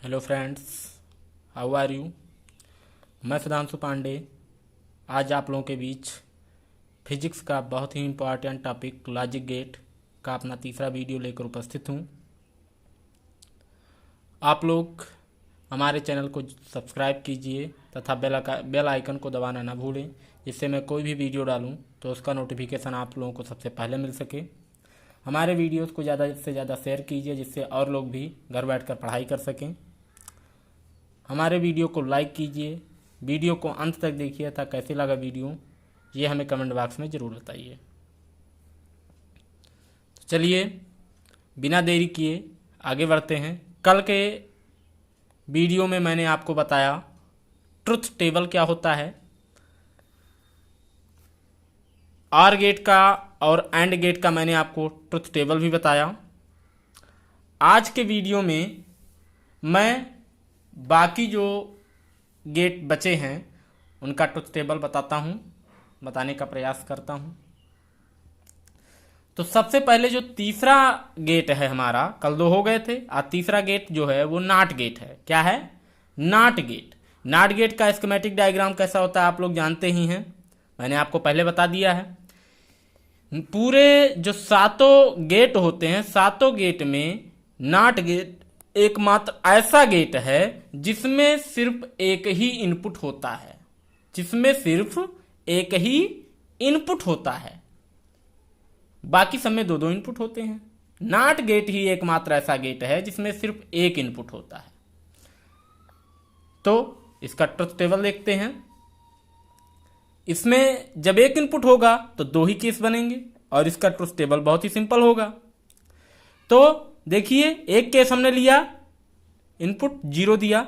Hello friends, how are you. मैं सुधांशु पांडे आज आप लोगों के बीच फिजिक्स का बहुत ही इम्पोर्टेंट टॉपिक लॉजिक गेट का अपना तीसरा वीडियो लेकर उपस्थित हूँ। आप लोग हमारे चैनल को सब्सक्राइब कीजिए तथा बेल आइकन को दबाना ना भूलें, जिससे मैं कोई भी वीडियो डालूं तो उसका नोटिफिकेशन आप लोगों को सबसे पहले मिल सके। हमारे वीडियोस को ज़्यादा से ज़्यादा शेयर कीजिए, जिससे और लोग भी घर बैठकर पढ़ाई कर सकें। हमारे वीडियो को लाइक कीजिए, वीडियो को अंत तक देखिए था कैसे लगा वीडियो ये हमें कमेंट बॉक्स में ज़रूर बताइए। चलिए बिना देरी किए आगे बढ़ते हैं। कल के वीडियो में मैंने आपको बताया ट्रुथ टेबल क्या होता है, आर गेट का और एंड गेट का मैंने आपको ट्रुथ टेबल भी बताया। आज के वीडियो में मैं बाकी जो गेट बचे हैं उनका ट्रुथ टेबल बताने का प्रयास करता हूं। तो सबसे पहले जो तीसरा गेट है हमारा, कल दो हो गए थे, आज तीसरा गेट जो है वो नॉट गेट है। क्या है? Not gate. नॉट गेट का स्कीमेटिक डायग्राम कैसा होता है आप लोग जानते ही हैं, मैंने आपको पहले बता दिया है। पूरे जो सातों गेट होते हैं, सातों गेट में नॉट गेट एकमात्र ऐसा गेट है जिसमें सिर्फ एक ही इनपुट होता है, जिसमें सिर्फ एक ही इनपुट होता है, बाकी सब में दो दो इनपुट होते हैं। नॉट गेट ही एकमात्र ऐसा गेट है जिसमें सिर्फ एक इनपुट होता है। तो इसका ट्रुथ टेबल देखते हैं। इसमें जब एक इनपुट होगा तो दो ही केस बनेंगे और इसका ट्रुथ टेबल बहुत ही सिंपल होगा। तो देखिए, एक केस हमने लिया, इनपुट 0 दिया,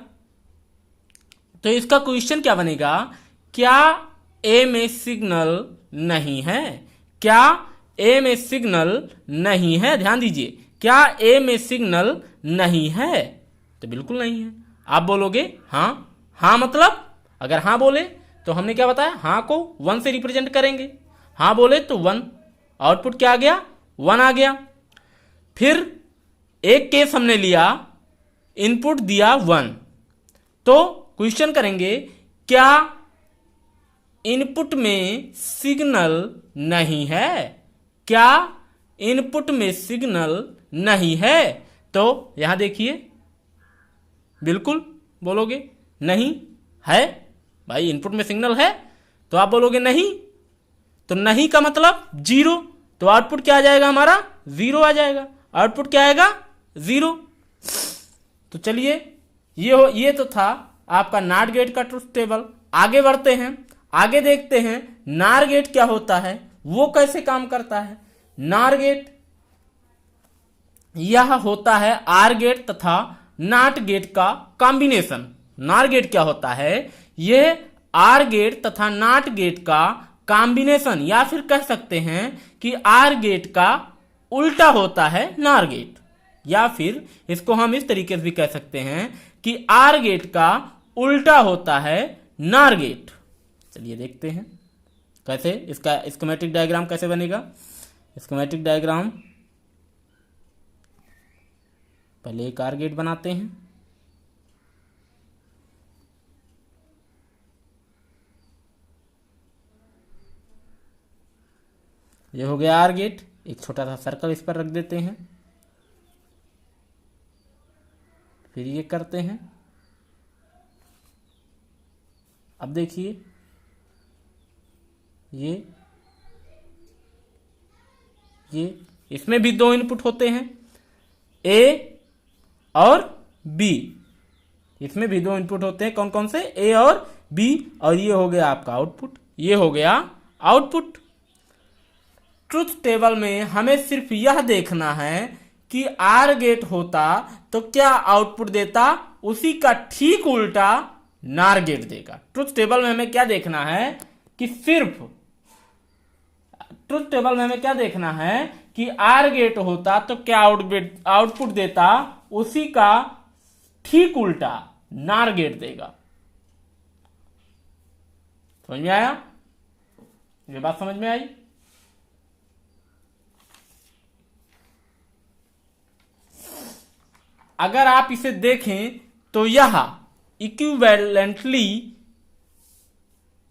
तो इसका क्वेश्चन क्या बनेगा? क्या ए में सिग्नल नहीं है? क्या ए में सिग्नल नहीं है? ध्यान दीजिए, क्या ए में सिग्नल नहीं है? तो बिल्कुल नहीं है। आप बोलोगे हाँ। हाँ मतलब अगर हाँ बोले तो हमने क्या बताया, हाँ को 1 से रिप्रेजेंट करेंगे। हाँ बोले तो 1, आउटपुट क्या आ गया? 1 आ गया। फिर एक केस हमने लिया, इनपुट दिया 1, तो क्वेश्चन करेंगे क्या इनपुट में सिग्नल नहीं है? क्या इनपुट में सिग्नल नहीं है? तो यहां देखिए, बिल्कुल बोलोगे नहीं है भाई, इनपुट में सिग्नल है, तो आप बोलोगे नहीं, तो नहीं का मतलब 0, तो आउटपुट क्या आ जाएगा हमारा? 0 आ जाएगा। आउटपुट क्या आएगा? 0। तो चलिए, ये तो था आपका नॉट गेट का ट्रुथ टेबल। आगे बढ़ते हैं, आगे देखते हैं नॉर गेट क्या होता है, वो कैसे काम करता है। नॉर गेट यह होता है आर गेट तथा नॉट गेट का कॉम्बिनेशन। नॉर गेट क्या होता है? यह आर गेट तथा नॉट गेट का कॉम्बिनेशन, या फिर कह सकते हैं कि आर गेट का उल्टा होता है नॉर गेट, या फिर इसको हम इस तरीके से भी कह सकते हैं कि आर गेट का उल्टा होता है नॉर गेट। चलिए देखते हैं कैसे इसका स्कीमेटिक डायग्राम कैसे बनेगा। स्कीमेटिक डायग्राम, पहले एक आर गेट बनाते हैं, ये हो गया आर गेट। एक छोटा सा सर्कल इस पर रख देते हैं, फिर ये करते हैं। अब देखिए, ये इसमें भी दो इनपुट होते हैं, ए और बी। इसमें भी दो इनपुट होते हैं, कौन कौन से? ए और बी। और ये हो गया आपका आउटपुट, ये हो गया आउटपुट। ट्रुथ टेबल में हमें सिर्फ यह देखना है कि आर गेट होता तो क्या आउटपुट देता, उसी का ठीक उल्टा नॉर गेट देगा। ट्रुथ टेबल में हमें क्या देखना है कि ट्रुथ टेबल में हमें क्या देखना है कि आर गेट होता तो क्या आउटपुट देता, उसी का ठीक उल्टा नॉर गेट देगा। समझ में आया? ये बात समझ में आई? अगर आप इसे देखें तो यह इक्विवेलेंटली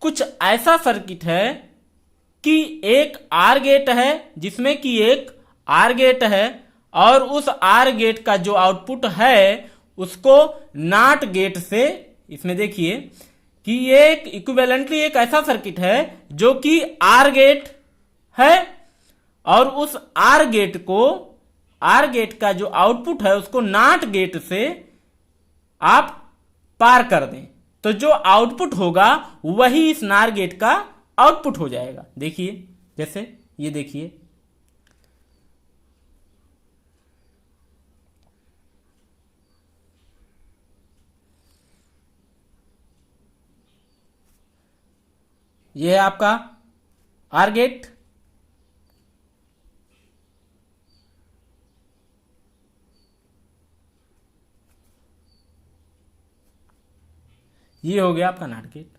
कुछ ऐसा सर्किट है कि एक आर गेट है, जिसमें कि एक आर गेट है, और उस आर गेट का जो आउटपुट है उसको नॉट गेट से, इसमें देखिए कि ये एक इक्विवेलेंटली एक ऐसा सर्किट है जो कि आर गेट है, और उस आर गेट का जो आउटपुट है उसको नॉट गेट से आप पार कर दें, तो जो आउटपुट होगा वही इस नार गेट का आउटपुट हो जाएगा। देखिए, जैसे ये देखिए, ये है आपका आर गेट, ये हो गया आपका नॉट गेट।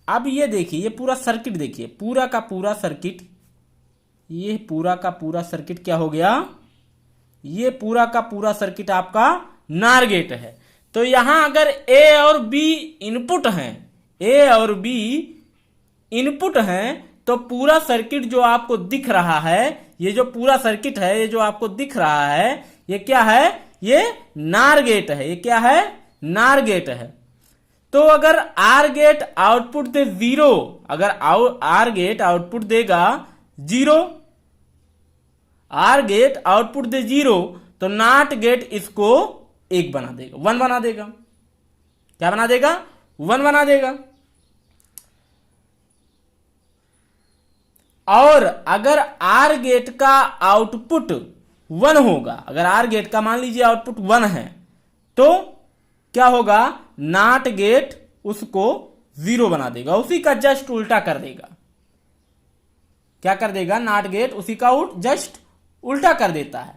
अब ये देखिए, ये पूरा सर्किट देखिए, पूरा का पूरा सर्किट, ये पूरा का पूरा सर्किट क्या हो गया, ये पूरा का पूरा सर्किट आपका नार गेट है। तो यहां अगर ए और बी इनपुट हैं, ए और बी इनपुट हैं, तो पूरा सर्किट जो आपको दिख रहा है, ये जो पूरा सर्किट है, ये जो आपको दिख रहा है, ये क्या है, ये नार गेट है। ये क्या है, नार गेट है। तो अगर आर गेट आउटपुट दे 0, अगर आर गेट आउटपुट देगा 0, आर गेट आउटपुट दे 0, तो नॉट गेट इसको 1 बना देगा, 1 बना देगा। क्या बना देगा, 1 बना देगा। और अगर आर गेट का आउटपुट 1 होगा, अगर आर गेट का मान लीजिए आउटपुट 1 है, तो क्या होगा, नॉट गेट उसको 0 बना देगा, उसी का जस्ट उल्टा कर देगा। क्या कर देगा, नॉट गेट उसी का जस्ट उल्टा कर देता है।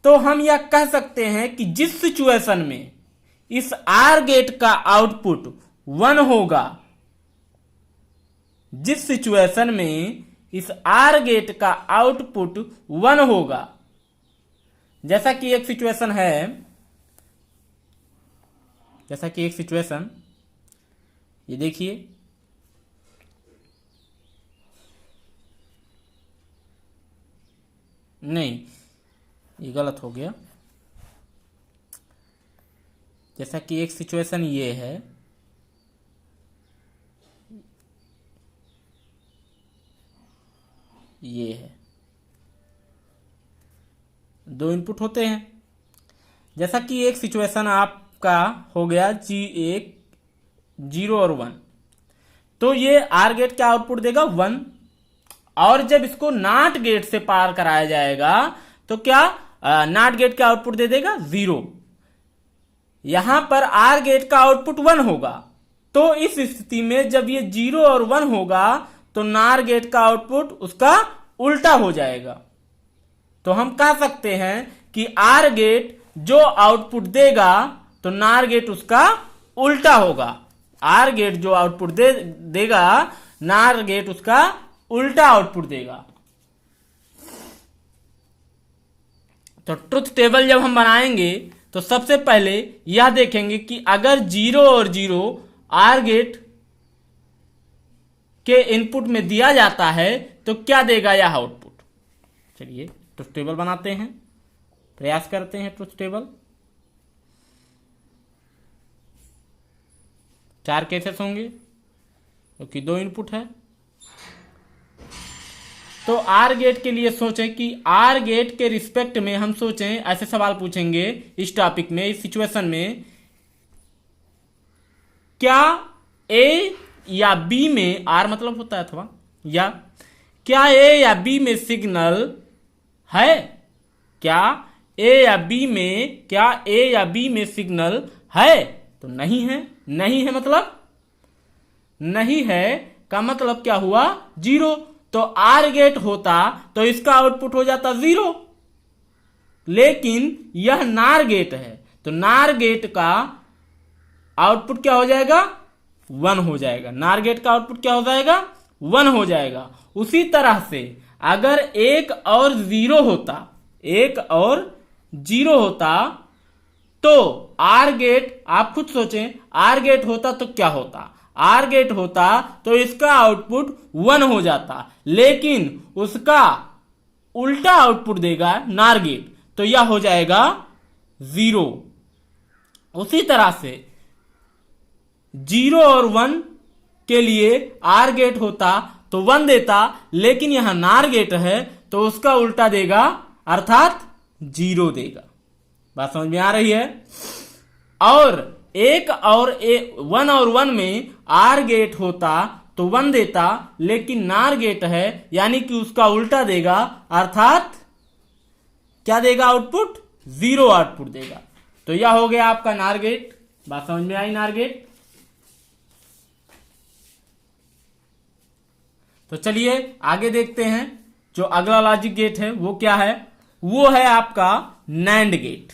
तो हम यह कह सकते हैं कि जिस सिचुएशन में इस आर गेट का आउटपुट 1 होगा, जिस सिचुएशन में इस आर गेट का आउटपुट 1 होगा, जैसा कि एक सिचुएशन है, जैसा कि एक सिचुएशन, ये देखिए, नहीं ये गलत हो गया। जैसा कि एक सिचुएशन ये है, ये है, 2 इनपुट होते हैं। जैसा कि एक सिचुएशन आपका हो गया एक 0 और 1, तो ये आर गेट का आउटपुट देगा 1, और जब इसको नॉट गेट से पार कराया जाएगा तो क्या नॉट गेट का आउटपुट दे देगा 0। यहां पर आर गेट का आउटपुट 1 होगा, तो इस स्थिति में जब ये 0 और 1 होगा तो नार गेट का आउटपुट उसका उल्टा हो जाएगा। तो हम कह सकते हैं कि आर गेट जो आउटपुट देगा तो नार गेट उसका उल्टा होगा। आर गेट जो आउटपुट देगा, नार गेट उसका उल्टा आउटपुट देगा। तो ट्रुथ टेबल जब हम बनाएंगे तो सबसे पहले यह देखेंगे कि अगर 0 और 0 आर गेट के इनपुट में दिया जाता है तो क्या देगा यह आउटपुट। चलिए ट्रुथ टेबल बनाते हैं, प्रयास करते हैं ट्रुथ टेबल। 4 केसेस होंगे क्योंकि 2 इनपुट है। तो आर गेट के लिए सोचें कि आर गेट के रिस्पेक्ट में हम सोचें, ऐसे सवाल पूछेंगे इस टॉपिक में, इस सिचुएशन में, क्या ए या बी में, आर मतलब होता है अथवा या, क्या ए या बी में सिग्नल है, क्या ए या बी में, क्या ए या बी में सिग्नल है, तो नहीं है। नहीं है मतलब, नहीं है का मतलब क्या हुआ, 0। तो आर गेट होता तो इसका आउटपुट हो जाता 0, लेकिन यह नार गेट है तो नार गेट का आउटपुट क्या हो जाएगा, 1 हो जाएगा। नार गेट का आउटपुट क्या हो जाएगा, 1 हो जाएगा। उसी तरह से अगर 1 और 0 होता, 1 और 0 होता तो आर गेट, आप खुद सोचें, आर गेट होता तो क्या होता, आर गेट होता तो इसका आउटपुट 1 हो जाता, लेकिन उसका उल्टा आउटपुट देगा नार गेट, तो यह हो जाएगा 0। उसी तरह से 0 और 1 के लिए आर गेट होता तो 1 देता, लेकिन यहां नार गेट है तो उसका उल्टा देगा, अर्थात 0 देगा। बात समझ में आ रही है? और 1 और 1 में आर गेट होता तो 1 देता, लेकिन नार गेट है यानी कि उसका उल्टा देगा, अर्थात क्या देगा आउटपुट? 0 आउटपुट देगा। तो यह हो गया आपका नार गेट। बात समझ में आई? नार गेट। तो चलिए आगे देखते हैं, जो अगला लॉजिक गेट है वो क्या है? वो है आपका नैंड गेट।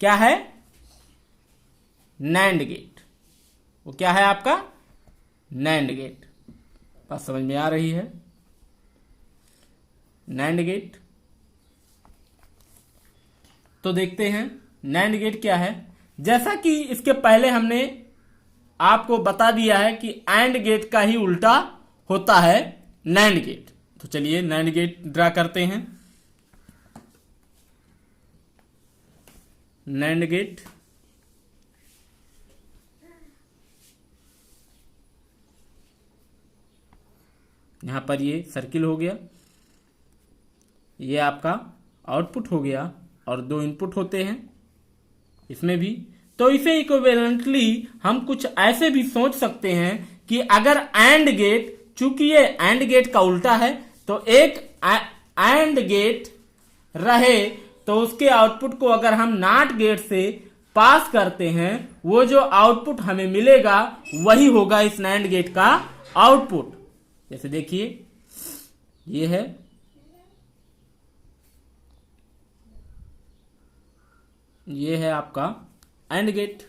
क्या है? NAND gate. वो क्या है आपका? NAND gate. बात समझ में आ रही है? NAND gate. तो देखते हैं नैंड गेट क्या है। जैसा कि इसके पहले हमने आपको बता दिया है कि एंड गेट का ही उल्टा होता है नैंड गेट। तो चलिए नैंड गेट ड्रा करते हैं। नैंड गेट, यहां पर ये सर्किल हो गया, ये आपका आउटपुट हो गया, और 2 इनपुट होते हैं इसमें भी। तो इसे इक्विवेलेंटली हम कुछ ऐसे भी सोच सकते हैं कि अगर एंड गेट, चूंकि ये एंड गेट का उल्टा है, तो एक एंड गेट रहे तो उसके आउटपुट को अगर हम नॉट गेट से पास करते हैं, वो जो आउटपुट हमें मिलेगा वही होगा इस नैंड गेट का आउटपुट। जैसे देखिए ये है, ये है आपका एंड गेट,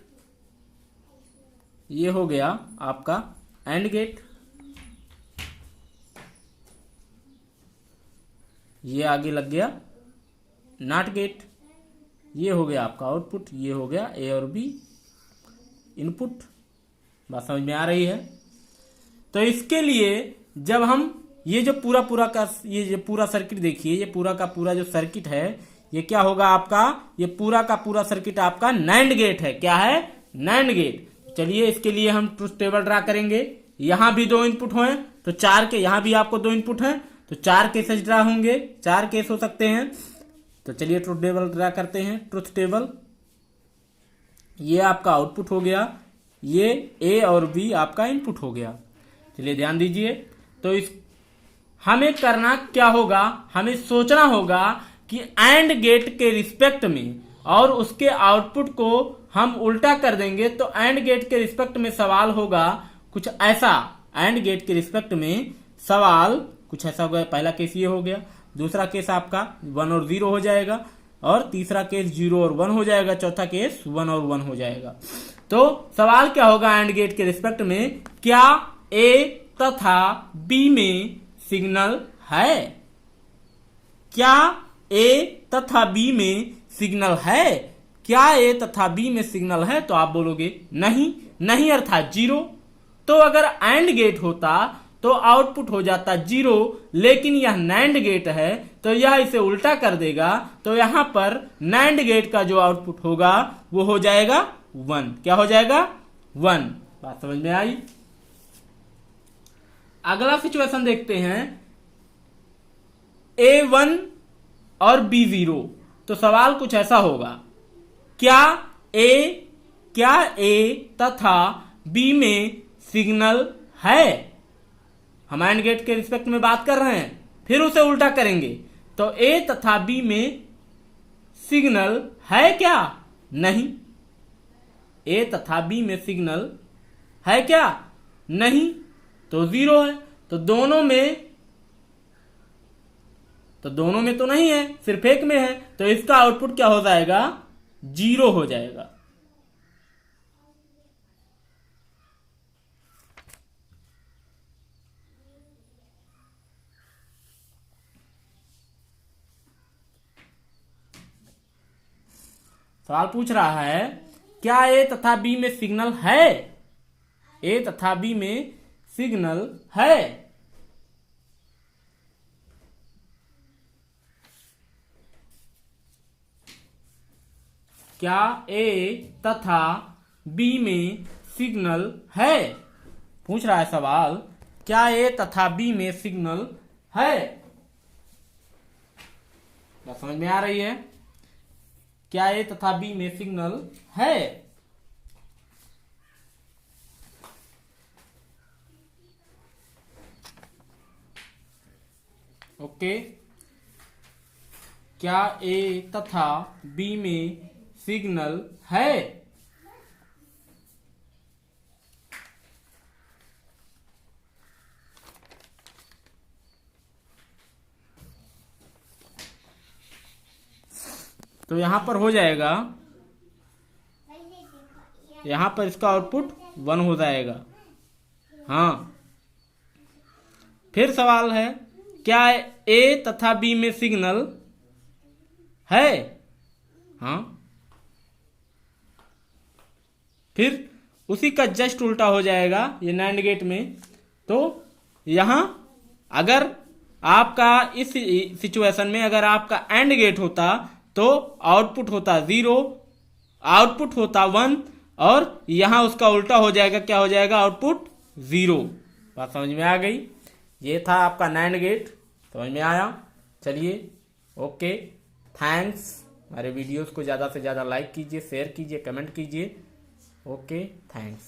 ये हो गया आपका एंड गेट, ये आगे लग गया नॉट गेट, ये हो गया आपका आउटपुट, ये हो गया ए और बी इनपुट। बात समझ में आ रही है? तो इसके लिए जब हम ये जो पूरा का ये जो पूरा सर्किट देखिए, ये पूरा का पूरा जो सर्किट है, ये क्या होगा आपका? ये पूरा का पूरा सर्किट आपका नैंड गेट है। क्या है? NAND gate. चलिए इसके लिए हम ट्रुथ टेबल ड्रा करेंगे। यहां भी 2 इनपुट हुए तो 4 के, यहां भी आपको 2 इनपुट हैं तो 4 केसेस ड्रा होंगे, 4 केस हो सकते हैं। तो चलिए ट्रुथ टेबल ड्रा करते हैं। ट्रुथ टेबल, ये आपका आउटपुट हो गया, ये ए और बी आपका इनपुट हो गया। चलिए ध्यान दीजिए। तो इस हमें करना क्या होगा? हमें सोचना होगा कि एंड गेट के रिस्पेक्ट में, और उसके आउटपुट को हम उल्टा कर देंगे तो एंड गेट के रिस्पेक्ट में सवाल होगा कुछ ऐसा। एंड गेट के रिस्पेक्ट में सवाल कुछ ऐसा होगा। पहला केस ये हो गया, दूसरा केस आपका 1 और 0 हो जाएगा, और तीसरा केस 0 और 1 हो जाएगा, चौथा केस 1 और 1 हो जाएगा। तो सवाल क्या होगा एंड गेट के रिस्पेक्ट में? क्या ए तथा बी में सिग्नल है? क्या ए तथा बी में सिग्नल है? क्या ए तथा बी में सिग्नल है? तो आप बोलोगे नहीं, नहीं अर्थात 0। तो अगर एंड गेट होता तो आउटपुट हो जाता 0, लेकिन यह नैंड गेट है तो यह इसे उल्टा कर देगा, तो यहां पर नैंड गेट का जो आउटपुट होगा वो हो जाएगा 1। क्या हो जाएगा? 1। बात समझ में आई? अगला सिचुएशन देखते हैं, A1 और B0। तो सवाल कुछ ऐसा होगा, क्या A तथा B में सिग्नल है? हम एंड गेट के रिस्पेक्ट में बात कर रहे हैं, फिर उसे उल्टा करेंगे तो A तथा B में सिग्नल है क्या? नहीं। A तथा B में सिग्नल है क्या? नहीं, तो 0 है। तो दोनों में तो नहीं है, सिर्फ एक में है, तो इसका आउटपुट क्या हो जाएगा? 0 हो जाएगा। सवाल पूछ रहा है क्या ए तथा बी में सिग्नल है, ए तथा बी में सिग्नल है। क्या ए तथा बी में सिग्नल है, पूछ रहा है सवाल, क्या ए तथा बी में सिग्नल है। क्या समझ में आ रही है? क्या ए तथा बी में सिग्नल है। ओके, क्या ए तथा बी में सिग्नल है। तो यहां पर हो जाएगा, यहां पर इसका आउटपुट 1 हो जाएगा। हाँ, फिर सवाल है क्या ए तथा बी में सिग्नल है। हाँ, फिर उसी का जस्ट उल्टा हो जाएगा ये नैंड गेट में। तो यहां अगर आपका इस सिचुएशन में अगर आपका एंड गेट होता तो आउटपुट होता 0, आउटपुट होता 1 और यहां उसका उल्टा हो जाएगा, क्या हो जाएगा, आउटपुट 0। बात समझ में आ गई? ये था आपका नैंड गेट, समझ में आया? चलिए, ओके, थैंक्स। हमारे वीडियोस को ज़्यादा से ज़्यादा लाइक कीजिए, शेयर कीजिए, कमेंट कीजिए। Okay, thanks.